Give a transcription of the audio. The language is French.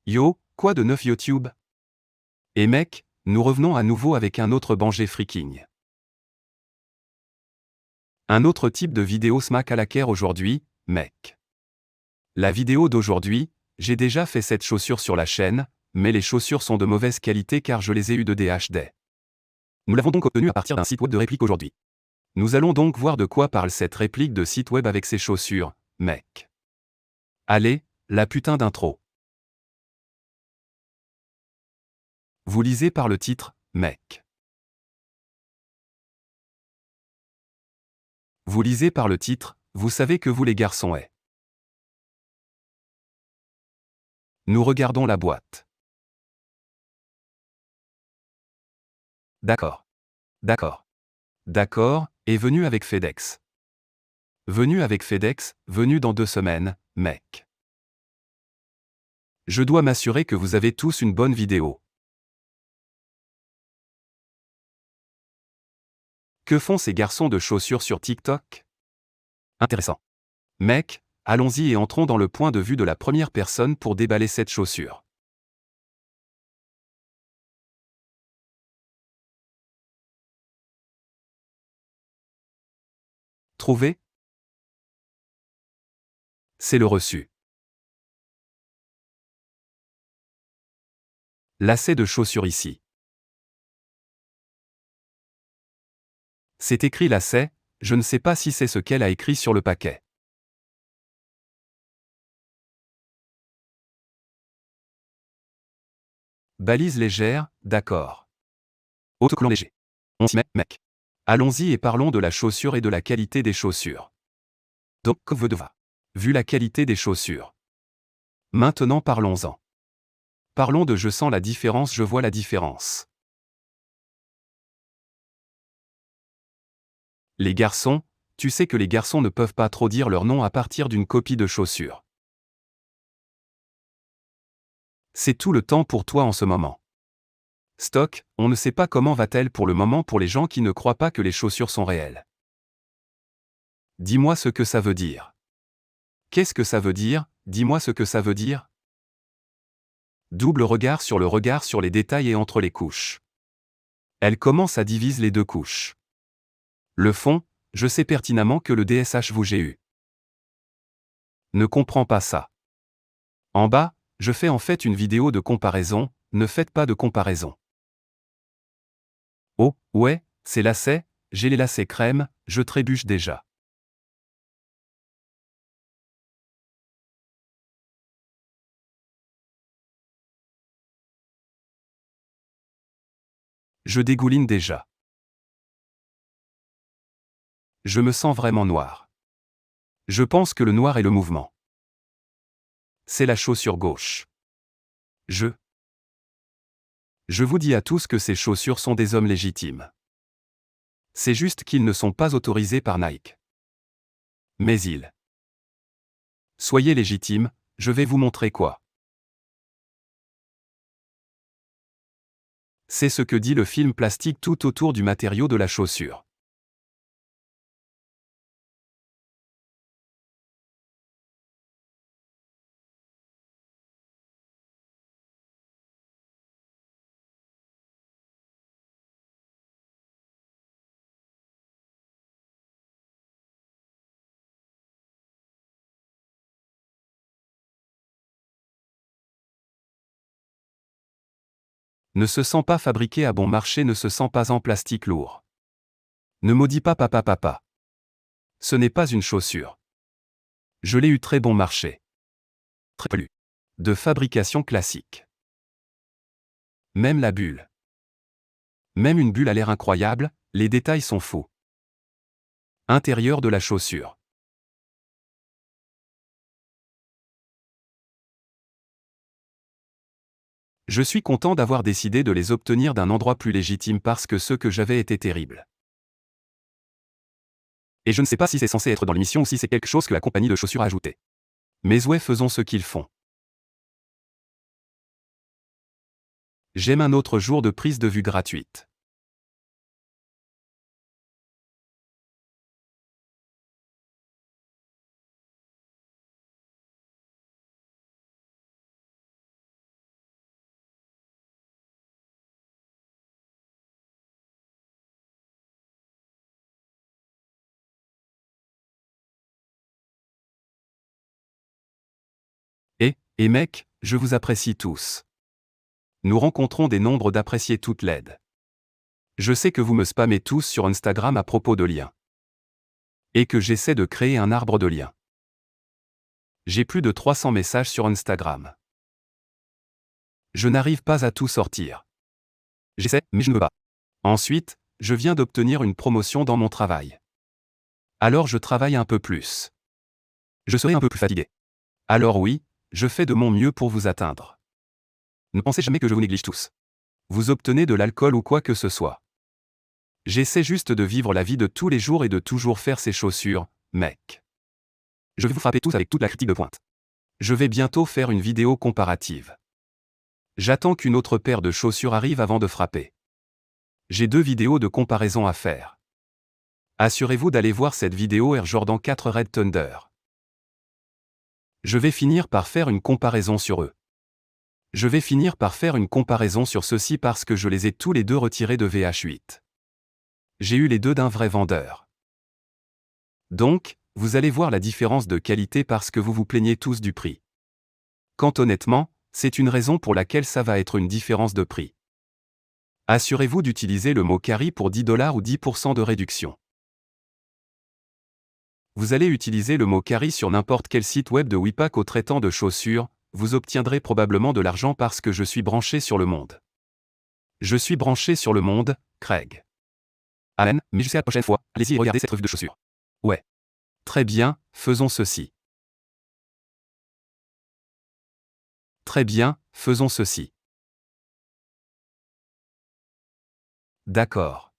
Yo, quoi de neuf YouTube? Et mec, nous revenons à nouveau avec un autre Banger Freaking. Un autre type de vidéo smack à la care aujourd'hui, mec. La vidéo d'aujourd'hui, j'ai déjà fait cette chaussure sur la chaîne, mais les chaussures sont de mauvaise qualité car je les ai eues de DHD. Nous l'avons donc obtenue à partir d'un site web de réplique aujourd'hui. Nous allons donc voir de quoi parle cette réplique de site web avec ces chaussures, mec. Allez, la putain d'intro. Vous lisez par le titre, mec. Vous lisez par le titre, vous savez que vous les garçons est. Nous regardons la boîte. D'accord. D'accord. D'accord, est venu avec FedEx. Venu avec FedEx, venu dans 2 semaines, mec. Je dois m'assurer que vous avez tous une bonne vidéo. Que font ces garçons de chaussures sur TikTok? Intéressant. Mec, allons-y et entrons dans le point de vue de la première personne pour déballer cette chaussure. Trouvé? C'est le reçu. Lacet de chaussure ici. C'est écrit lacet, je ne sais pas si c'est ce qu'elle a écrit sur le paquet. Balise légère, d'accord. Autocollant léger. On s'y met, mec. Allons-y et parlons de la chaussure et de la qualité des chaussures. Donc, veut de va. Vu la qualité des chaussures. Maintenant parlons-en. Parlons de je sens la différence, je vois la différence. Les garçons, tu sais que les garçons ne peuvent pas trop dire leur nom à partir d'une copie de chaussure. C'est tout le temps pour toi en ce moment. Stock, on ne sait pas comment va-t-elle pour le moment pour les gens qui ne croient pas que les chaussures sont réelles. Dis-moi ce que ça veut dire. Qu'est-ce que ça veut dire, dis-moi ce que ça veut dire. Double regard sur les détails et entre les couches. Elle commence à diviser les 2 couches. Le fond, je sais pertinemment que le DSH vous j'ai eu. Ne comprends pas ça. En bas, je fais en fait une vidéo de comparaison, ne faites pas de comparaison. Oh, ouais, c'est lacets, j'ai les lacets crème, je trébuche déjà. Je dégouline déjà. Je me sens vraiment noir. Je pense que le noir est le mouvement. C'est la chaussure gauche. Je vous dis à tous que ces chaussures sont des hommes légitimes. C'est juste qu'ils ne sont pas autorisés par Nike. Mais ils. Soyez légitimes, je vais vous montrer quoi. C'est ce que dit le film plastique tout autour du matériau de la chaussure. Ne se sent pas fabriqué à bon marché, ne se sent pas en plastique lourd. Ne maudis pas papa. Ce n'est pas une chaussure. Je l'ai eu très bon marché. Très plus. De fabrication classique. Même la bulle. Même une bulle a l'air incroyable, les détails sont fous. Intérieur de la chaussure. Je suis content d'avoir décidé de les obtenir d'un endroit plus légitime parce que ceux que j'avais étaient terribles. Et je ne sais pas si c'est censé être dans l'émission ou si c'est quelque chose que la compagnie de chaussures a ajouté. Mais ouais, faisons ce qu'ils font. J'aime un autre jour de prise de vue gratuite. Et mec, je vous apprécie tous. Nous rencontrons des nombres d'appréciés toutes laides. Je sais que vous me spammez tous sur Instagram à propos de liens. Et que j'essaie de créer un arbre de liens. J'ai plus de 300 messages sur Instagram. Je n'arrive pas à tout sortir. J'essaie, mais je ne veux pas. Ensuite, je viens d'obtenir une promotion dans mon travail. Alors je travaille un peu plus. Je serai un peu plus fatigué. Alors oui, je fais de mon mieux pour vous atteindre. Ne pensez jamais que je vous néglige tous. Vous obtenez de l'alcool ou quoi que ce soit. J'essaie juste de vivre la vie de tous les jours et de toujours faire ces chaussures, mec. Je vais vous frapper tous avec toute la critique de pointe. Je vais bientôt faire une vidéo comparative. J'attends qu'une autre paire de chaussures arrive avant de frapper. J'ai 2 vidéos de comparaison à faire. Assurez-vous d'aller voir cette vidéo Air Jordan 4 Red Thunder. Je vais finir par faire une comparaison sur eux. Je vais finir par faire une comparaison sur ceux-ci parce que je les ai tous les deux retirés de VH8. J'ai eu les deux d'un vrai vendeur. Donc, vous allez voir la différence de qualité parce que vous vous plaignez tous du prix. Quand honnêtement, c'est une raison pour laquelle ça va être une différence de prix. Assurez-vous d'utiliser le mot carry pour 10 $ ou 10% de réduction. Vous allez utiliser le mot carry sur n'importe quel site web de Wipak au traitant de chaussures, vous obtiendrez probablement de l'argent parce que je suis branché sur le monde. Je suis branché sur le monde, Craig. Amen, mais jusqu'à la prochaine fois, allez-y et regardez cette revue de chaussures. Ouais. Très bien, faisons ceci. Très bien, faisons ceci. D'accord.